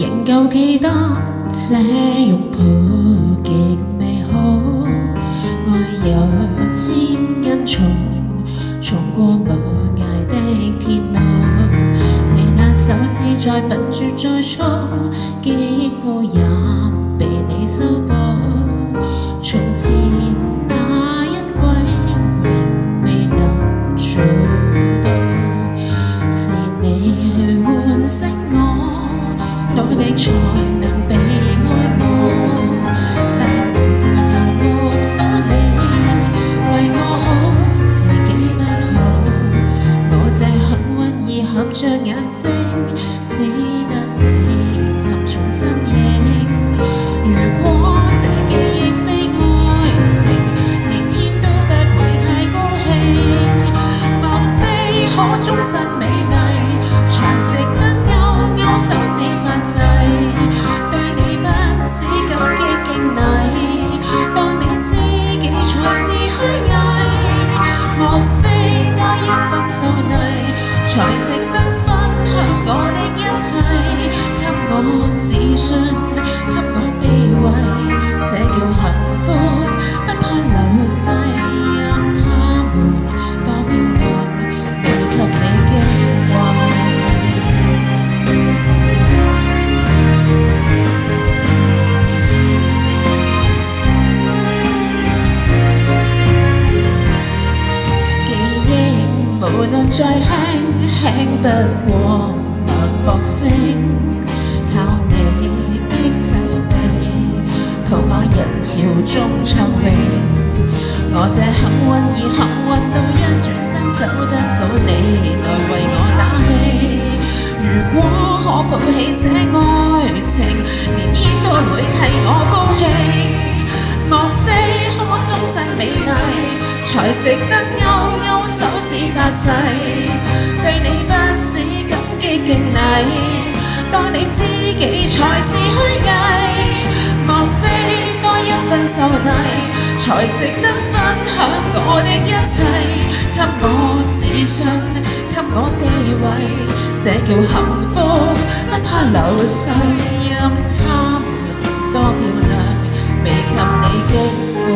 仍舊記得這擁抱極美好，愛有千斤重，重過無涯的鐵路。你那手指再笨拙再粗，肌膚也被你修補。從前那一位永未能做到，是你去喚醒我，努力才能被愛慕。但回頭沒多你，為我好自己不好。我這幸運兒合着眼睛，只得你沉重身影。如果這記憶非愛情，連天都不會太高興。莫非可終身美麗，才值得勾勾手指發誓，對你不止感激敬禮，當你知己才是虛偽。莫非多一份秀麗，才值得分享我的一切，給我自信，給我地位，這叫幸福，不怕流逝。任他們多漂亮，未及你矜貴。記憶無論再輕，輕不過脈搏聲，靠你的手臂，抱我人潮中暢泳。我這幸運兒幸運到一轉身走得到你來為我打氣。如果可抱起這愛情，連天都會替我高興。莫非可終身美麗，才值得勾勾手指發誓，對你不止感激敬禮，當你知己才是虛偽。莫非多一份秀麗，才值得分享我的一切，給我自信，給我地位，這叫幸福，不怕流逝。任他們多漂亮，未及你矜貴。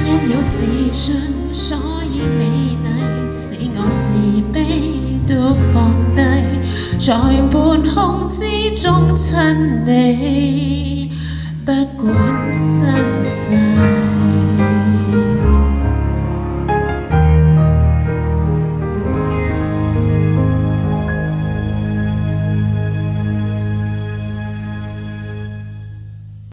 因有自信，所以美麗，使我自卑都放低，在半空之中親你，不管身世。